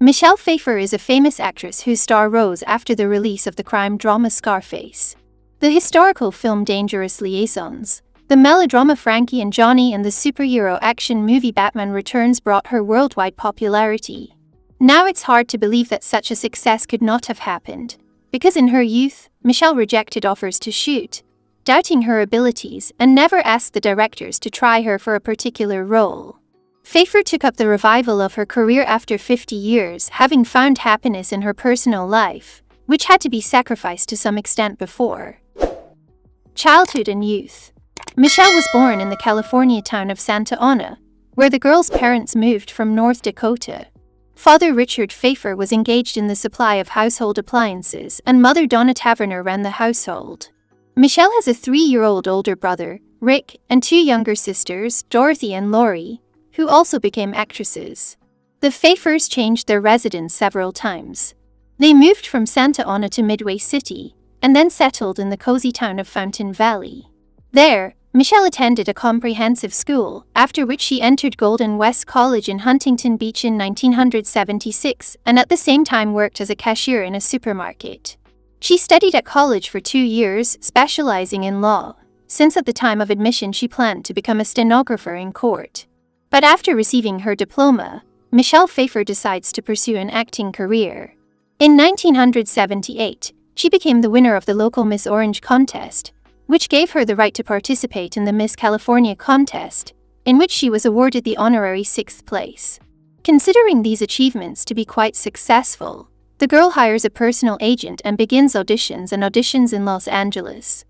Michelle Pfeiffer is a famous actress whose star rose after the release of the crime drama Scarface, the historical film Dangerous Liaisons, the melodrama Frankie and Johnny, and the superhero action movie Batman Returns brought her worldwide popularity. Now it's hard to believe that such a success could not have happened, because in her youth, Michelle rejected offers to shoot, doubting her abilities, and never asked the directors to try her for a particular role. Pfeiffer took up the revival of her career after 50 years, having found happiness in her personal life, which had to be sacrificed to some extent before. Childhood and youth. Michelle was born in the California town of Santa Ana, where the girl's parents moved from North Dakota. Father Richard Pfeiffer was engaged in the supply of household appliances, and Mother Donna Taverner ran the household. Michelle has a 3-year-old older brother, Rick, and 2 younger sisters, Dorothy and Lori, who also became actresses. The Pfeiffers changed their residence several times. They moved from Santa Ana to Midway City, and then settled in the cozy town of Fountain Valley. There, Michelle attended a comprehensive school, after which she entered Golden West College in Huntington Beach in 1976, and at the same time worked as a cashier in a supermarket. She studied at college for 2 years, specializing in law, since at the time of admission she planned to become a stenographer in court. But after receiving her diploma, Michelle Pfeiffer decides to pursue an acting career. In 1978, she became the winner of the local Miss Orange contest, which gave her the right to participate in the Miss California contest, in which she was awarded the honorary 6th place. Considering these achievements to be quite successful, the girl hires a personal agent and begins auditions in Los Angeles.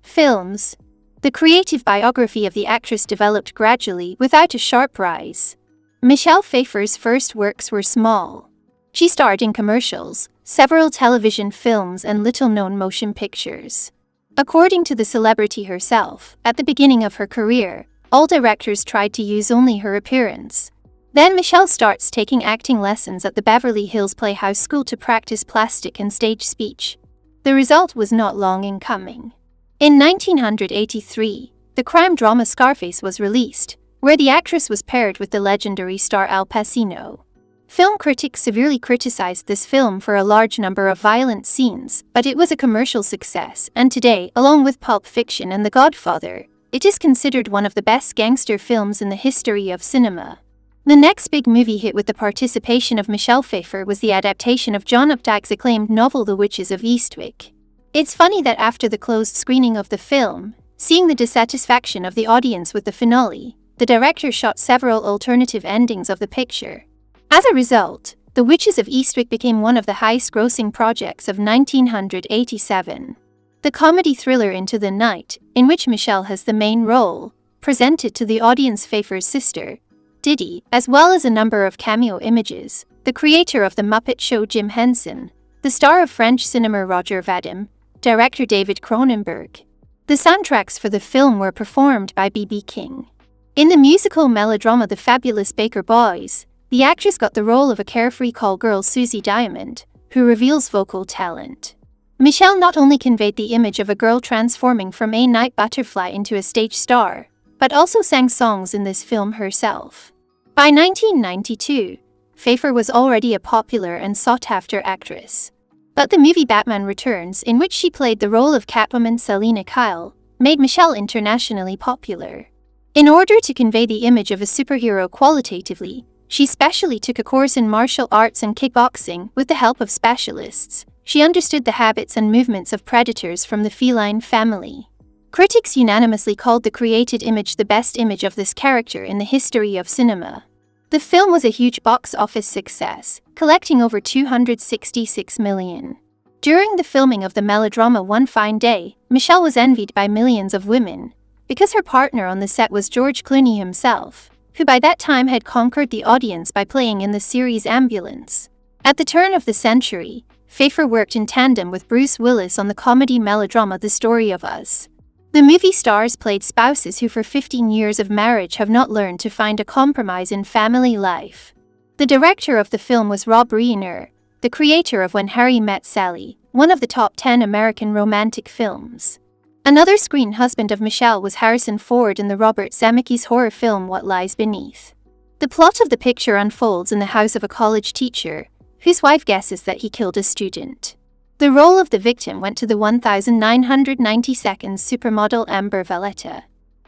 Films. The creative biography of the actress developed gradually without a sharp rise. Michelle Pfeiffer's first works were small. She starred in commercials, several television films, and little-known motion pictures. According to the celebrity herself, at the beginning of her career, all directors tried to use only her appearance. Then Michelle starts taking acting lessons at the Beverly Hills Playhouse School to practice plastic and stage speech. The result was not long in coming. In 1983, the crime drama Scarface was released, where the actress was paired with the legendary star Al Pacino. Film critics severely criticized this film for a large number of violent scenes, but it was a commercial success, and today, along with Pulp Fiction and The Godfather, it is considered one of the best gangster films in the history of cinema. The next big movie hit with the participation of Michelle Pfeiffer was the adaptation of John Updike's acclaimed novel The Witches of Eastwick. It's funny that after the closed screening of the film, seeing the dissatisfaction of the audience with the finale, the director shot several alternative endings of the picture. As a result, The Witches of Eastwick became one of the highest-grossing projects of 1987. The comedy thriller Into the Night, in which Michelle has the main role, presented to the audience Pfeiffer's sister, Didi, as well as a number of cameo images, the creator of The Muppet Show Jim Henson, the star of French cinema Roger Vadim, director David Cronenberg. The soundtracks for the film were performed by B.B. King. In the musical melodrama The Fabulous Baker Boys, the actress got the role of a carefree call girl Susie Diamond, who reveals vocal talent. Michelle not only conveyed the image of a girl transforming from a night butterfly into a stage star, but also sang songs in this film herself. By 1992, Pfeiffer was already a popular and sought-after actress. But the movie Batman Returns, in which she played the role of Catwoman Selina Kyle, made Michelle internationally popular. In order to convey the image of a superhero qualitatively, she specially took a course in martial arts and kickboxing with the help of specialists. She understood the habits and movements of predators from the feline family. Critics unanimously called the created image the best image of this character in the history of cinema. The film was a huge box office success, collecting over $266 million. During the filming of the melodrama One Fine Day, Michelle was envied by millions of women, because her partner on the set was George Clooney himself, who by that time had conquered the audience by playing in the series Ambulance. At the turn of the century, Pfeiffer worked in tandem with Bruce Willis on the comedy melodrama The Story of Us. The movie stars played spouses who for 15 years of marriage have not learned to find a compromise in family life. The director of the film was Rob Reiner, the creator of When Harry Met Sally, one of the top 10 American romantic films. Another screen husband of Michelle was Harrison Ford in the Robert Zemeckis horror film What Lies Beneath. The plot of the picture unfolds in the house of a college teacher, whose wife guesses that he killed a student. The role of the victim went to the 1992 supermodel Amber Valletta.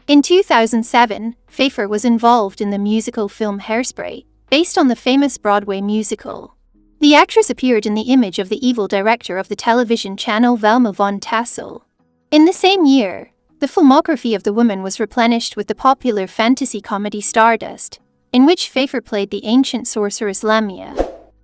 In 2007, Pfeiffer was involved in the musical film Hairspray, based on the famous Broadway musical. The actress appeared in the image of the evil director of the television channel Velma von Tassel. In the same year, the filmography of the woman was replenished with the popular fantasy comedy Stardust, in which Pfeiffer played the ancient sorceress Lamia.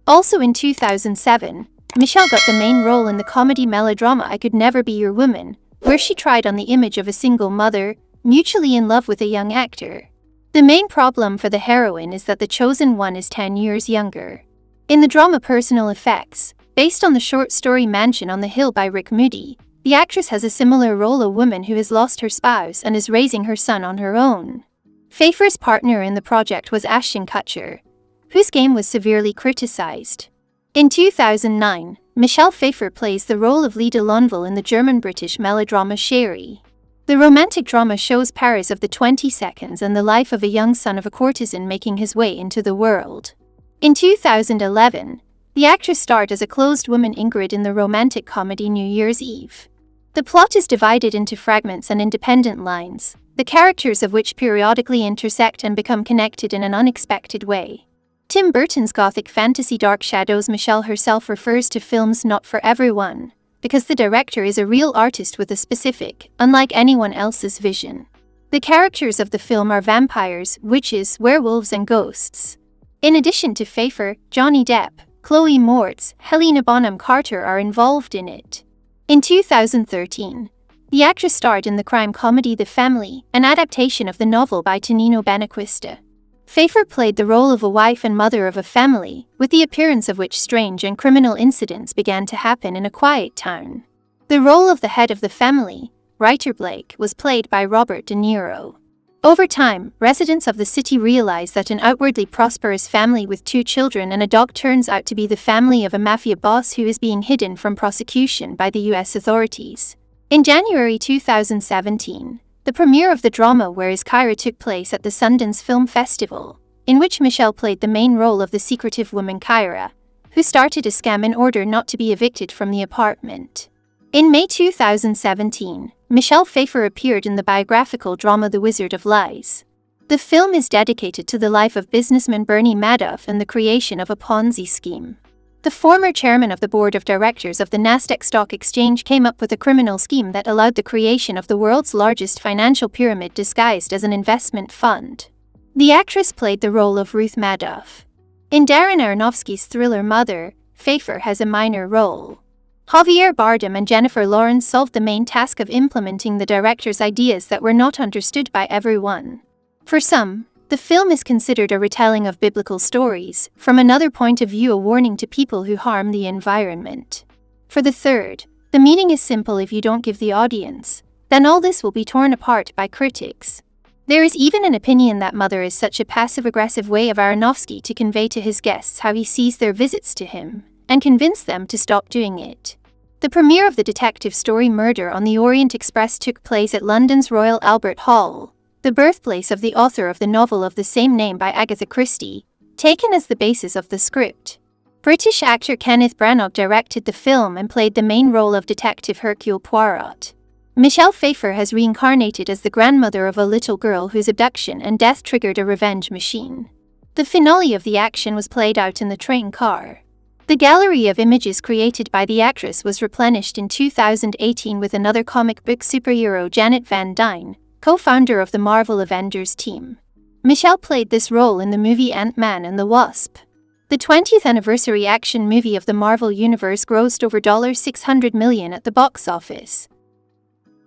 Also in 2007, Michelle got the main role in the comedy melodrama I Could Never Be Your Woman, where she tried on the image of a single mother, mutually in love with a young actor. The main problem for the heroine is that the chosen one is 10 years younger. In the drama Personal Effects, based on the short story Mansion on the Hill by Rick Moody, the actress has a similar role, a woman who has lost her spouse and is raising her son on her own. Pfeiffer's partner in the project was Ashton Kutcher, whose game was severely criticized. In 2009, Michelle Pfeiffer plays the role of Lida Lonville in the German-British melodrama Sherry. The romantic drama shows Paris of the 22nd and the life of a young son of a courtesan making his way into the world. In 2011, the actress starred as a closed woman Ingrid in the romantic comedy New Year's Eve. The plot is divided into fragments and independent lines, the characters of which periodically intersect and become connected in an unexpected way. Tim Burton's gothic fantasy Dark Shadows. Michelle herself refers to films not for everyone, because the director is a real artist with a specific, unlike anyone else's vision. The characters of the film are vampires, witches, werewolves, and ghosts. In addition to Pfeiffer, Johnny Depp, Chloe Moretz, Helena Bonham Carter are involved in it. In 2013, the actress starred in the crime comedy The Family, an adaptation of the novel by Tonino Benacquista. Pfeiffer played the role of a wife and mother of a family, with the appearance of which strange and criminal incidents began to happen in a quiet town. The role of the head of the family, Writer Blake, was played by Robert De Niro. Over time, residents of the city realize that an outwardly prosperous family with 2 children and a dog turns out to be the family of a mafia boss who is being hidden from prosecution by the U.S. authorities. In January 2017, the premiere of the drama Where is Kyra took place at the Sundance Film Festival, in which Michelle played the main role of the secretive woman Kyra, who started a scam in order not to be evicted from the apartment. In May 2017, Michelle Pfeiffer appeared in the biographical drama The Wizard of Lies. The film is dedicated to the life of businessman Bernie Madoff and the creation of a Ponzi scheme. The former chairman of the board of directors of the Nasdaq Stock Exchange came up with a criminal scheme that allowed the creation of the world's largest financial pyramid disguised as an investment fund. The actress played the role of Ruth Madoff. In Darren Aronofsky's thriller Mother, Pfeiffer has a minor role. Javier Bardem and Jennifer Lawrence solved the main task of implementing the director's ideas that were not understood by everyone. For some, the film is considered a retelling of biblical stories, from another point of view a warning to people who harm the environment. For the third, the meaning is simple: if you don't give the audience, then all this will be torn apart by critics. There is even an opinion that Mother is such a passive-aggressive way of Aronofsky to convey to his guests how he sees their visits to him, and convince them to stop doing it. The premiere of the detective story Murder on the Orient Express took place at London's Royal Albert Hall, the birthplace of the author of the novel of the same name by Agatha Christie, taken as the basis of the script. British actor Kenneth Branagh directed the film and played the main role of Detective Hercule Poirot. Michelle Pfeiffer has reincarnated as the grandmother of a little girl whose abduction and death triggered a revenge machine. The finale of the action was played out in the train car. The gallery of images created by the actress was replenished in 2018 with another comic book superhero, Janet Van Dyne, co-founder of the Marvel Avengers team. Michelle played this role in the movie Ant-Man and the Wasp. The 20th anniversary action movie of the Marvel Universe grossed over $600 million at the box office.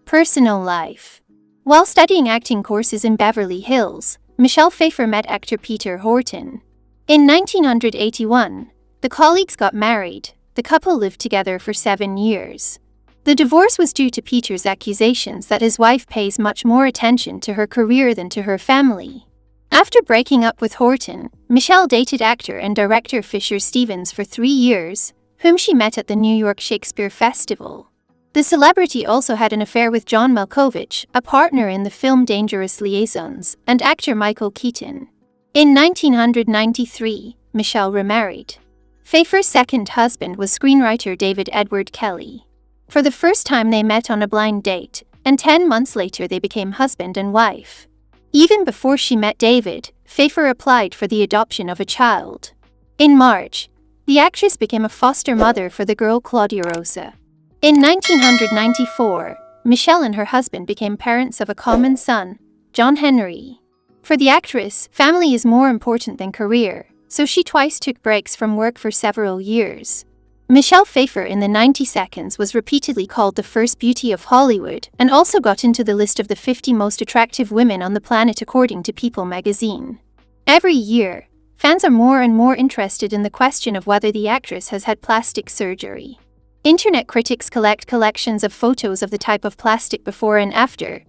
Personal life. While studying acting courses in Beverly Hills, Michelle Pfeiffer met actor Peter Horton. In 1981, the colleagues got married. The couple lived together for 7 years. The divorce was due to Peter's accusations that his wife pays much more attention to her career than to her family. After breaking up with Horton, Michelle dated actor and director Fisher Stevens for 3 years, whom she met at the New York Shakespeare Festival. The celebrity also had an affair with John Malkovich, a partner in the film Dangerous Liaisons, and actor Michael Keaton. In 1993, Michelle remarried. Pfeiffer's second husband was screenwriter David Edward Kelly. For the first time they met on a blind date, and 10 months later they became husband and wife. Even before she met David, Pfeiffer applied for the adoption of a child. In March, the actress became a foster mother for the girl Claudia Rosa. In 1994, Michelle and her husband became parents of a common son, John Henry. For the actress, family is more important than career, so she twice took breaks from work for several years. Michelle Pfeiffer in the 90 Seconds was repeatedly called the first beauty of Hollywood and also got into the list of the 50 most attractive women on the planet according to People magazine. Every year, fans are more and more interested in the question of whether the actress has had plastic surgery. Internet critics collect collections of photos of the type of plastic before and after,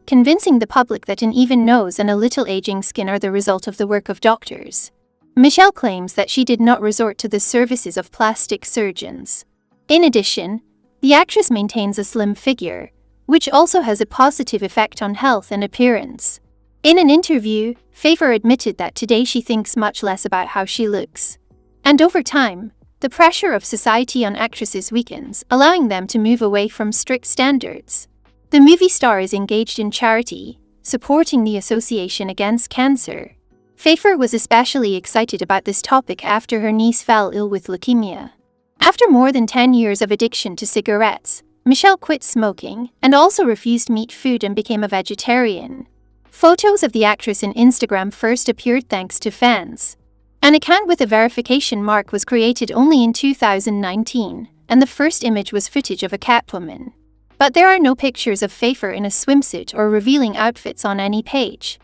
convincing the public that an even nose and a little aging skin are the result of the work of doctors. Michelle claims that she did not resort to the services of plastic surgeons. In addition, the actress maintains a slim figure, which also has a positive effect on health and appearance. In an interview, Pfeiffer admitted that today she thinks much less about how she looks. And over time, the pressure of society on actresses weakens, allowing them to move away from strict standards. The movie star is engaged in charity, supporting the Association Against Cancer. Pfeiffer was especially excited about this topic after her niece fell ill with leukemia. After more than 10 years of addiction to cigarettes, Michelle quit smoking and also refused meat food and became a vegetarian. Photos of the actress in Instagram first appeared thanks to fans. An account with a verification mark was created only in 2019, and the first image was footage of a catwoman. But there are no pictures of Pfeiffer in a swimsuit or revealing outfits on any page.